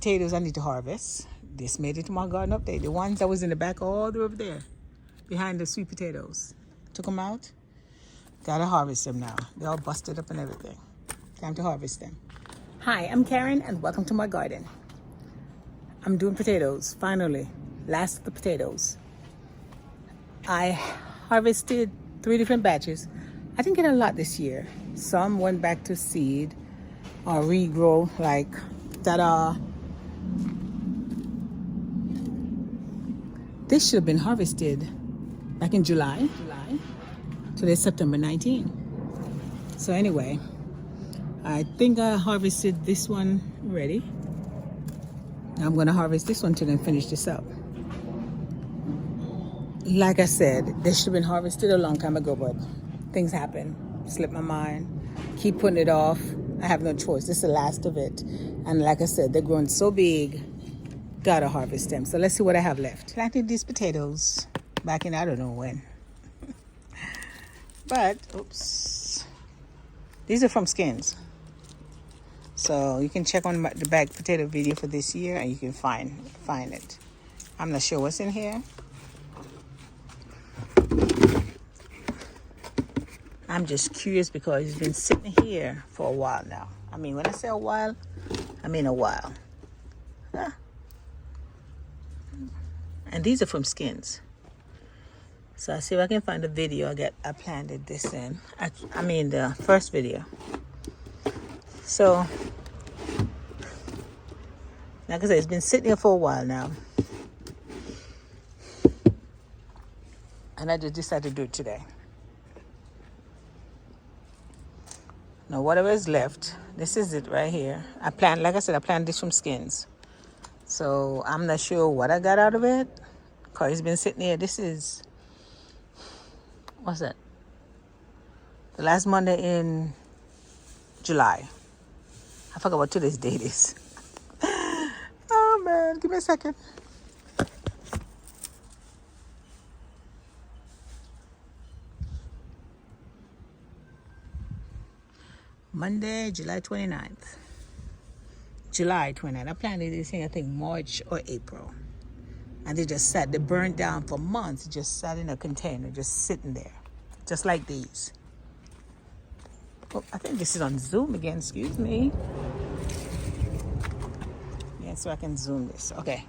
potatoes I need to harvest. This made it to my garden update. The ones that was in the back all the way over there, behind the sweet potatoes. Took them out. Gotta harvest them now. They're all busted up and everything. Time to harvest them. Hi, I'm Karen and welcome to my garden. I'm doing potatoes, finally. Last of the potatoes. I harvested 3 different batches. I didn't get a lot this year. Some went back to seed or regrow, like ta-da. This should have been harvested back in July. Today's September 19. So anyway, I think I harvested this one already. I'm gonna harvest this one today and finish this up. Like I said, this should have been harvested a long time ago, but things happen. Slipped my mind. Keep putting it off. I have no choice. This is the last of it. And like I said, they're growing so big. Gotta harvest them. So let's see what I have left. Planted these potatoes back in I don't know when. But, oops. These are from skins. So you can check on the bagged potato video for this year and you can find it. I'm not sure what's in here. I'm just curious because it's been sitting here for a while now. I mean, when I say a while, I mean a while. Huh. And these are from skins. So I'll see if I can find a video I planted this in. I mean the first video. So, like I said, it's been sitting here for a while now. And I just decided to do it today. Now, whatever is left, this is it right here. Like I said, I planted this from skins. So, I'm not sure what I got out of it. Because it's been sitting here. This is, what's that? The last Monday in July. I forgot what today's date is. Oh, man. Give me a second. Monday, July 29th. July 29th. I planted this thing, I think, March or April. And they burned down for months. It just sat in a container, just sitting there. Just like these. Oh, I think this is on Zoom again, excuse me. Yeah, so I can zoom this. Okay.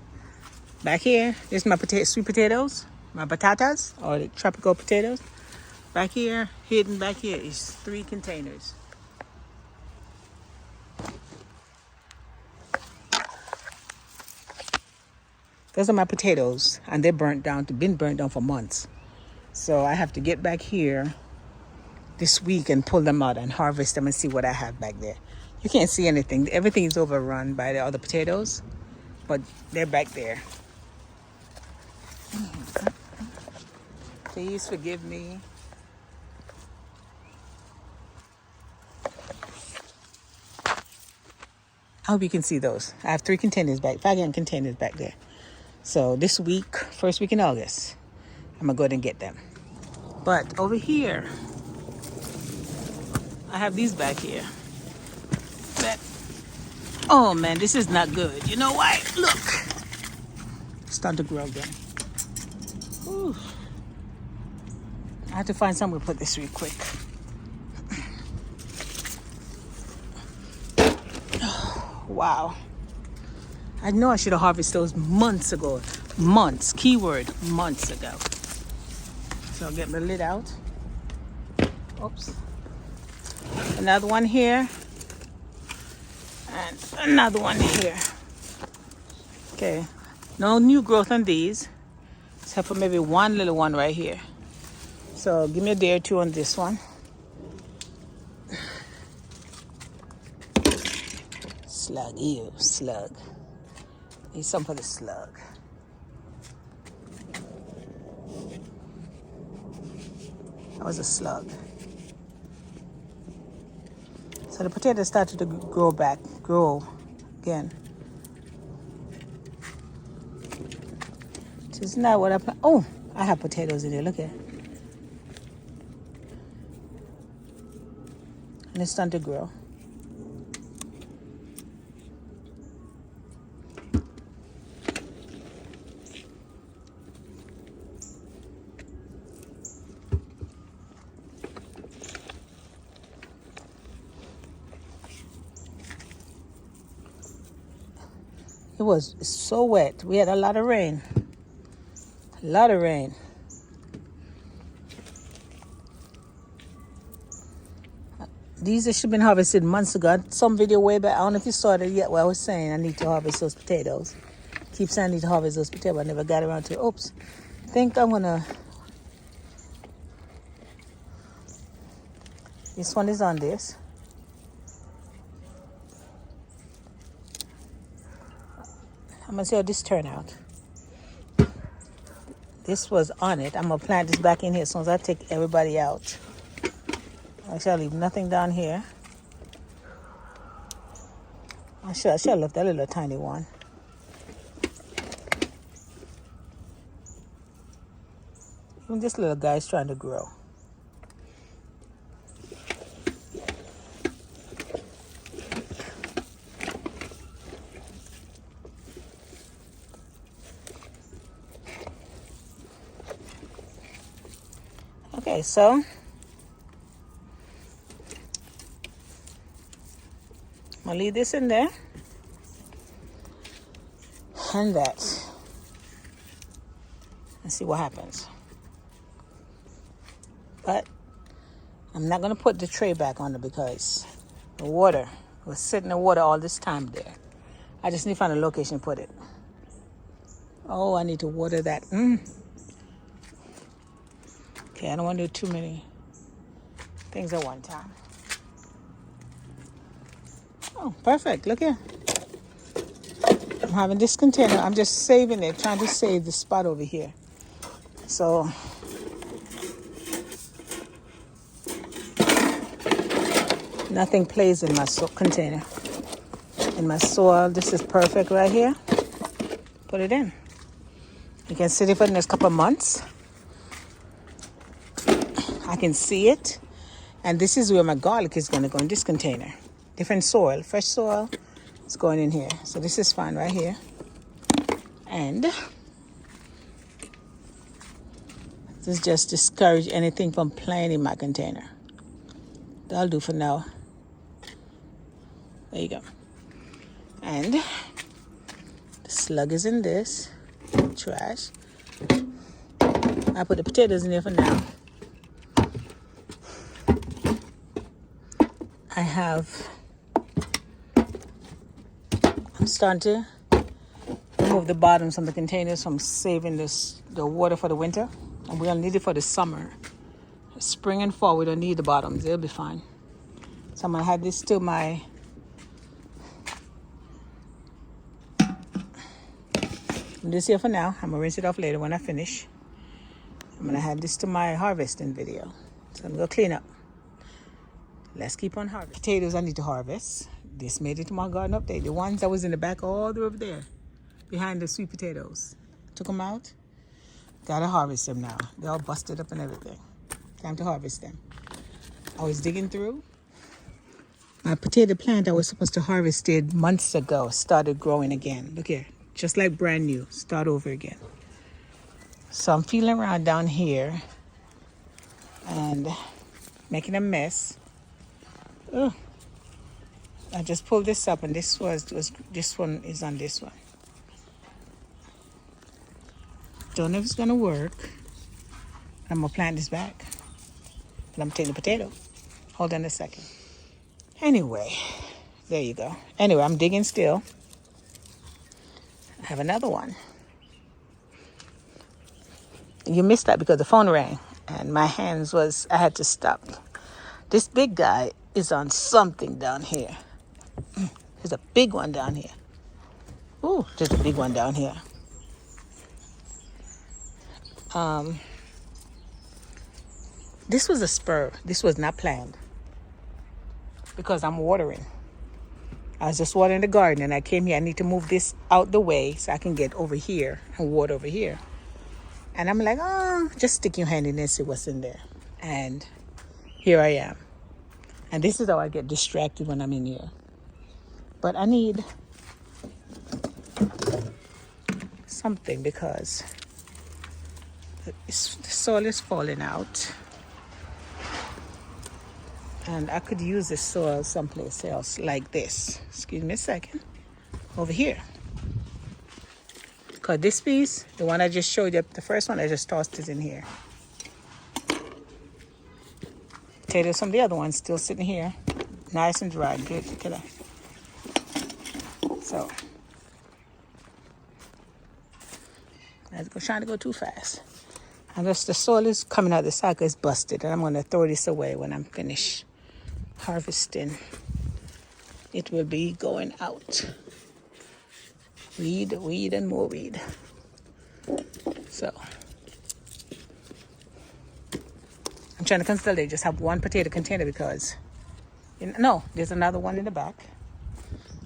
Back here, this is my sweet potatoes, my batatas, or the tropical potatoes. Back here, hidden back here is 3 containers. Those are my potatoes, and they're been burnt down for months. So I have to get back here this week and pull them out and harvest them and see what I have back there. You can't see anything. Everything is overrun by the other potatoes, but they're back there. Please forgive me. I hope you can see those. I have 3 containers back, 5 gallon containers back there. So this week, first week in August, I'm gonna go ahead and get them. But over here, I have these back here. But, oh man, this is not good. You know why? Look, it's starting to grow again. Ooh. I have to find somewhere to put this real quick. Wow. I know I should have harvested those months ago. Months. Keyword, months ago. So I'll get my lid out. Oops. Another one here. And another one here. Okay. No new growth on these. Except for maybe one little one right here. So give me a day or 2 on this one. Slug. Ew, slug. Need some for the slug. That was a slug. So the potatoes started to grow again. This is not what I plan. Oh, I have potatoes in there. Look at it. And it's starting to grow. It was so wet. We had a lot of rain. A lot of rain. These should have been harvested months ago. Some video way back. I don't know if you saw it yet. What I was saying, I need to harvest those potatoes. Keep saying I need to harvest those potatoes. I never got around to it. Oops. I think I'm gonna. This one is on this. I'm gonna see how this turn out. This was on it. I'm gonna plant this back in here as soon as I take everybody out. I shall leave nothing down here. I should have left that little tiny one. Even this little guy is trying to grow. Okay, so I'm gonna leave this in there and that and see what happens. But I'm not gonna put the tray back on it because the water was sitting in the water all this time there. I just need to find a location to put it. Oh, I need to water that. Okay, I don't want to do too many things at one time. Oh, perfect. Look here. I'm having this container. I'm just saving it, trying to save the spot over here. So, nothing plays in my container. In my soil, this is perfect right here. Put it in. You can sit it for the next couple of months. I can see it. And this is where my garlic is going to go, in this container. Different soil, fresh soil. It's going in here. So this is fine right here. And this just discourage anything from playing in my container. That'll do for now. There you go. And the slug is in this trash. I put the potatoes in there for now. I'm starting to remove the bottoms from the containers from saving the water for the winter. And we'll need it for the summer. Spring and fall, we don't need the bottoms. They'll be fine. So I'm going to add this to my... this here for now. I'm going to rinse it off later when I finish. I'm going to add this to my harvesting video. So I'm going to go clean up. Let's keep on harvesting. Potatoes I need to harvest. This made it to my garden update. The ones that was in the back all the way over there, behind the sweet potatoes. Took them out. Gotta harvest them now. They're all busted up and everything. Time to harvest them. I was digging through. My potato plant I was supposed to harvest it months ago started growing again. Look here. Just like brand new. Start over again. So I'm feeling around down here and making a mess. Ugh. I just pulled this up and this one is on this one. Don't know if it's gonna work. I'm gonna plant this back. And I'm taking the potato. Hold on a second. Anyway, there you go. Anyway, I'm digging still. I have another one. You missed that because the phone rang and my hands I had to stop. This big guy is on something down here. There's a big one down here. Ooh, there's a big one down here. This was a spur. This was not planned because I'm watering. I was just watering the garden and I came here. I need to move this out the way so I can get over here and water over here. And I'm like, just stick your hand in there and see what's in there. And here I am. And this is how I get distracted when I'm in here. But I need something because the soil is falling out. And I could use this soil someplace else like this. Excuse me a second. Over here. Because this piece, the one I just showed you, the first one, I just tossed it in here. Potatoes from the other one still sitting here. Nice and dry. Good. Look at that. So, I'm trying to go too fast. And just the soil is coming out, the cycle is busted. And I'm going to throw this away when I'm finished harvesting. It will be going out. Weed, weed, and more weed. So, I'm trying to consolidate. Just have one potato container because, no, there's another one in the back.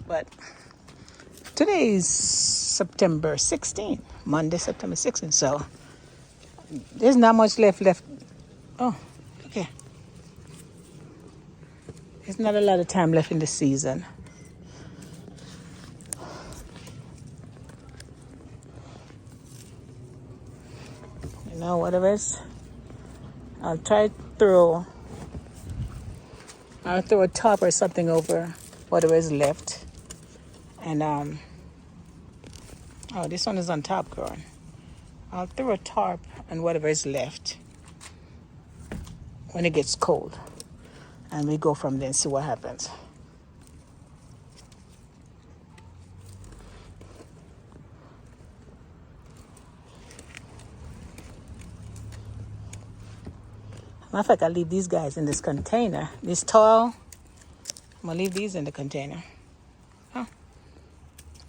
But today is September 16th, Monday, September 16th. So, there's not much left. Oh, okay. There's not a lot of time left in the season. You know, whatever is, I'll throw a top or something over whatever is left. And, oh, this one is on top growing. I'll throw a tarp on whatever is left when it gets cold. And we go from there and see what happens. Matter of fact, I'll leave these guys in this container. This tall, I'm going to leave these in the container. Oh,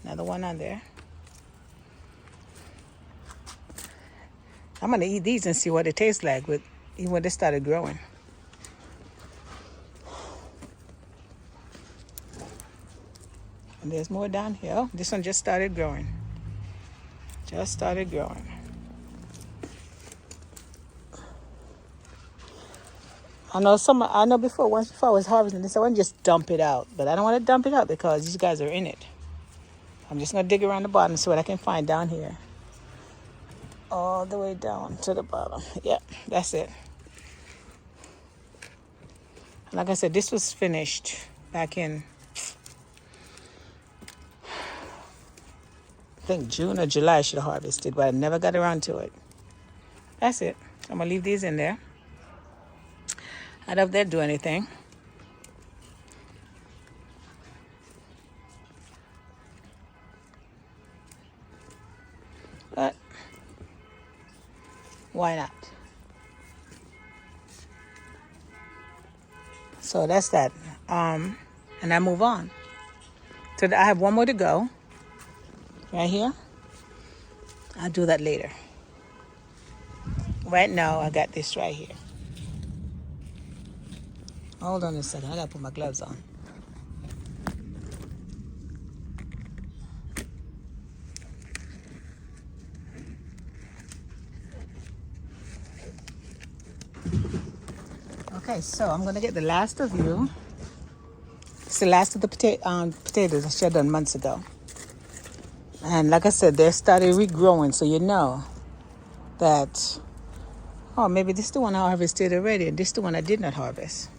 another one on there. I'm going to eat these and see what it tastes like even when they started growing. And there's more down here. Oh, this one just started growing. Just started growing. I know before I was harvesting this, I want to just dump it out. But I don't want to dump it out because these guys are in it. I'm just going to dig around the bottom and see what I can find down here. All the way down to the bottom. Yeah, that's it. Like I said, this was finished back in, I think June or July I should have harvested, but I never got around to it. That's it. I'm going to leave these in there. I don't know if they'll do anything. But why not? So that's that. And I move on. So I have one more to go. Right here. I'll do that later. Right now, I got this right here. Hold on a second. I got to put my gloves on. Okay, so I'm going to get the last of you. It's the last of the potatoes I should have done months ago. And like I said, they started regrowing, so you know that, oh, maybe this is the one I harvested already, and this is the one I did not harvest.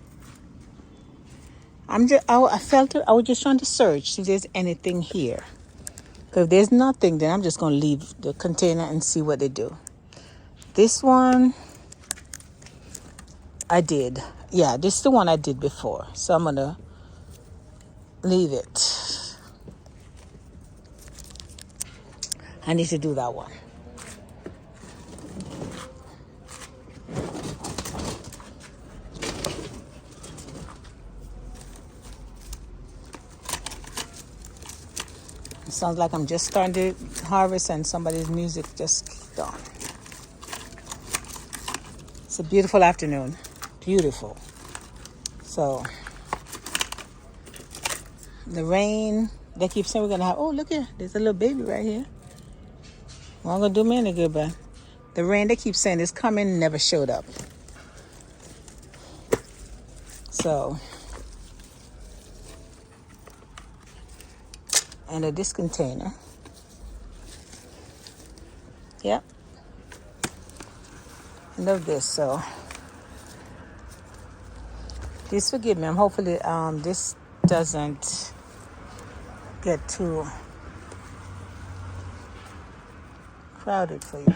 I was just trying to search, see if there's anything here. Because if there's nothing, then I'm just going to leave the container and see what they do. This one, I did. Yeah, this is the one I did before. So I'm going to leave it. I need to do that one. It sounds like I'm just starting to harvest and somebody's music just kicked on. It's a beautiful afternoon. Beautiful. So, the rain, they keep saying we're going to have, oh, look here, there's a little baby right here. Well, going to do me any good, but the rain they keep saying is coming never showed up. So, and this container. Yep. I love this, so please forgive me. I'm hopefully this doesn't get too crowded for you.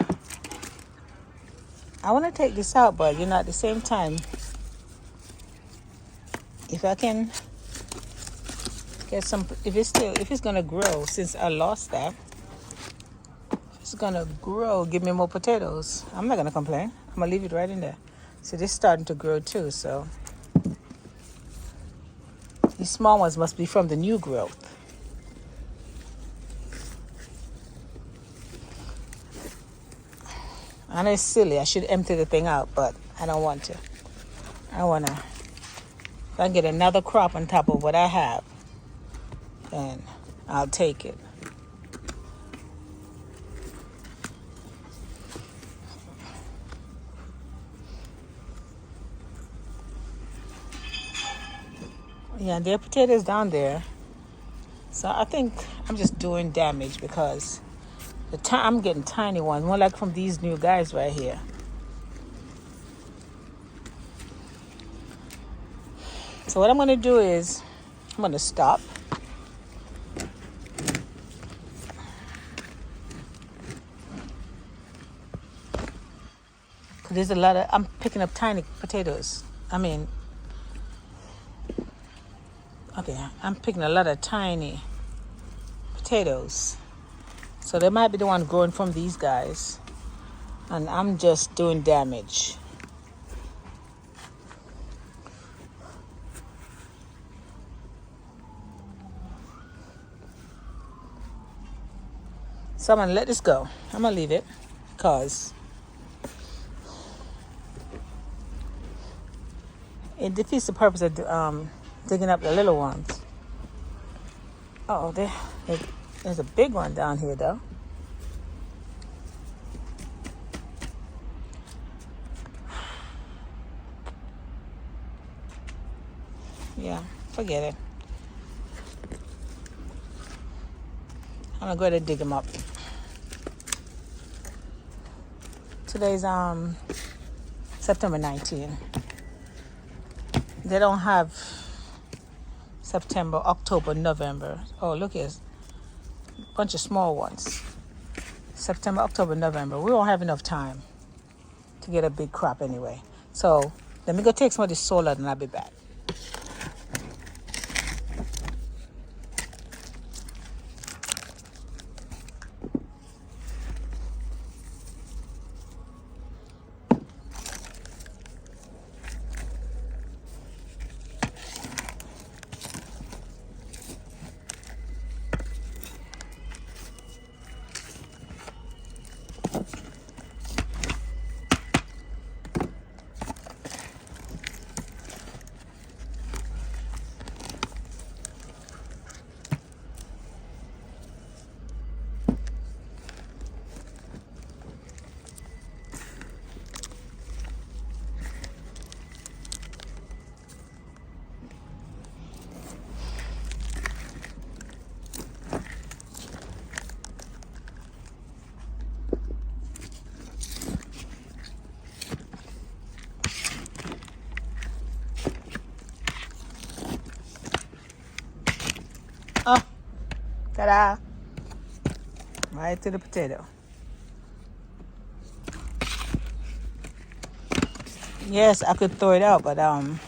I want to take this out, but you know, at the same time, if I can get some, if it's gonna grow, since I lost that, if it's gonna grow, give me more potatoes. I'm not gonna complain. I'm gonna leave it right in there. So this is starting to grow too. So these small ones must be from the new growth. I know it's silly. I should empty the thing out, but I don't want to. I want to, if I get another crop on top of what I have, then I'll take it. Yeah, there are potatoes down there. So I think I'm just doing damage because I'm getting tiny ones, more like from these new guys right here. So what I'm going to do is I'm going to stop. Because there's a lot of, I'm picking up tiny potatoes. I'm picking a lot of tiny potatoes. So they might be the one growing from these guys. And I'm just doing damage. So I'm going to let this go. I'm going to leave it because it defeats the purpose of digging up the little ones. Oh, there's a big one down here though. Yeah, forget it. I'm gonna go ahead and dig them up. Today's September 19. They don't have September, October, November. Oh, look, here's a bunch of small ones. September, October, November. We won't have enough time to get a big crop anyway. So let me go take some of this soil out and I'll be back. Oh, ta-da! Right to the potato. Yes, I could throw it out, but I'm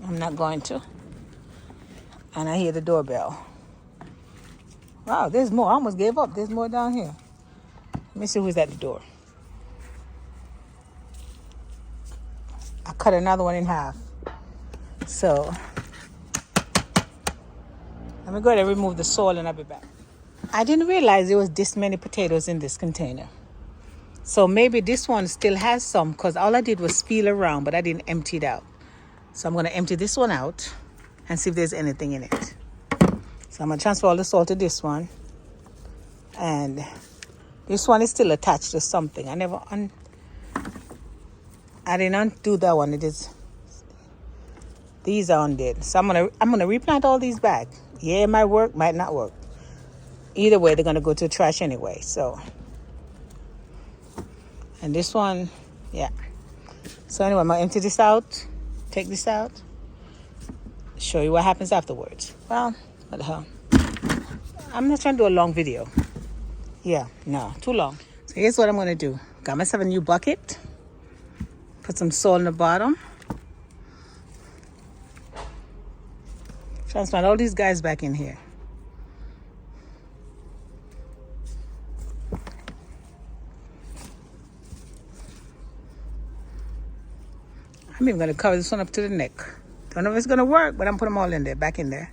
not going to. And I hear the doorbell. Wow, there's more. I almost gave up. There's more down here. Let me see who's at the door. I cut another one in half. So let me go ahead and remove the soil and I'll be back. I didn't realize there was this many potatoes in this container. So maybe this one still has some because all I did was feel around, but I didn't empty it out. So I'm going to empty this one out and see if there's anything in it. So I'm going to transfer all the soil to this one. And this one is still attached to something. I didn't undo that one. It is. These are undid. So I'm gonna replant all these back. Yeah, it might work, might not work. Either way, they're gonna go to the trash anyway. So, and this one, yeah. So anyway, I'm gonna empty this out, take this out, show you what happens afterwards. Well, what the hell? I'm not trying to do a long video. Yeah, no, too long. So here's what I'm going to do. Got myself a new bucket. Put some soil in the bottom. Transplant all these guys back in here. I'm even going to cover this one up to the neck. Don't know if it's going to work, but I'm putting them all in there, back in there.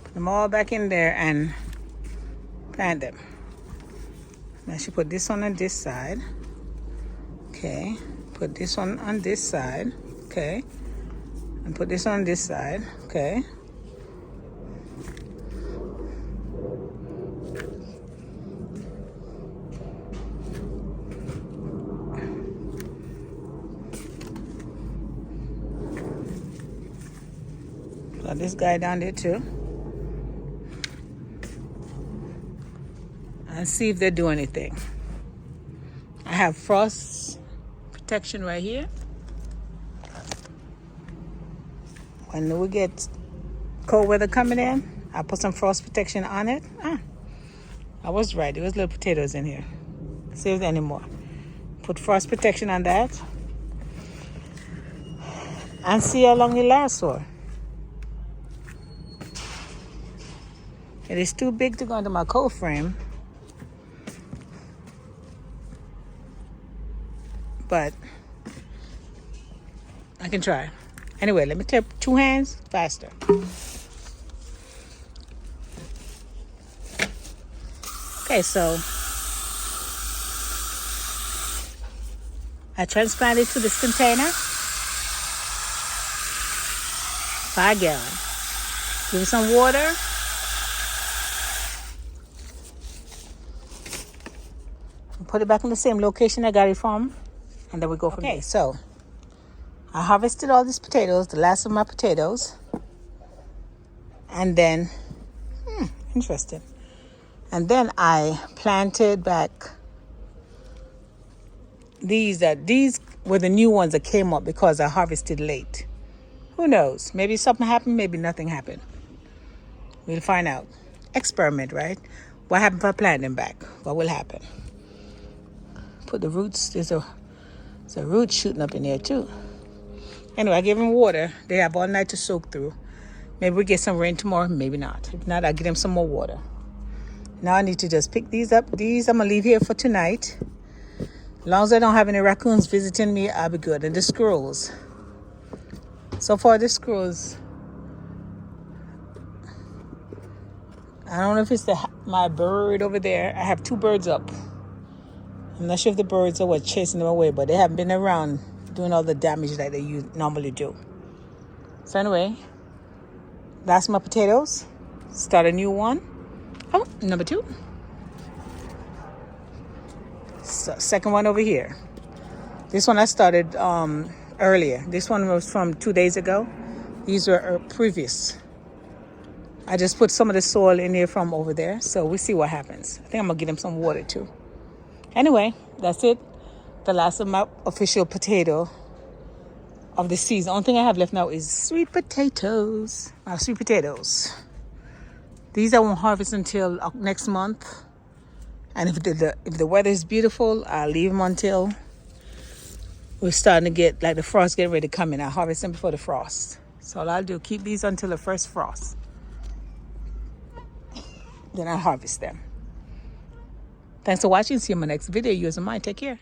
Put them all back in there and plant them. Now she put this one on this side. Okay. Put this one on this side. Okay. And put this on this side. Okay. Put this guy down there too. And see if they do anything. I have frost protection right here. When we get cold weather coming in, I'll put some frost protection on it. I was right. There was little potatoes in here. See if there any more. Put frost protection on that. And see how long it lasts for. It is too big to go into my cold frame. But I can try. Anyway, let me take 2 hands faster. Okay, so I transplanted to this container. 5 gallons. Give it some water. Put it back in the same location I got it from. And then we go from there. So I harvested all these potatoes, the last of my potatoes. And then, interesting. And then I planted back these were the new ones that came up because I harvested late. Who knows? Maybe something happened, maybe nothing happened. We'll find out. Experiment, right? What happened if I plant them back? What will happen? Put the roots, there's a root shooting up in there too. Anyway, I gave them water. They have all night to soak through. Maybe we get some rain tomorrow, maybe not. If not, I'll give them some more water. Now I need to just pick these up. These I'm going to leave here for tonight. As long as I don't have any raccoons visiting me, I'll be good. And the squirrels. So far, the squirrels, I don't know if it's my bird over there. I have 2 birds up. I'm not sure if the birds are chasing them away, but they haven't been around doing all the damage that they normally do. So anyway, that's my potatoes. Start a new one. Oh, number 2. So, second one over here. This one I started earlier. This one was from 2 days ago. These were previous. I just put some of the soil in here from over there. So we'll see what happens. I think I'm going to give them some water too. Anyway, that's it. The last of my official potato of the season. Only thing I have left now is sweet potatoes. Sweet potatoes. These I won't harvest until next month. And if the weather is beautiful, I'll leave them until we're starting to get, like the frost getting ready to come in. I'll harvest them before the frost. So all I'll do, keep these until the first frost. Then I'll harvest them. Thanks for watching. See you in my next video. Yours and mine. Take care.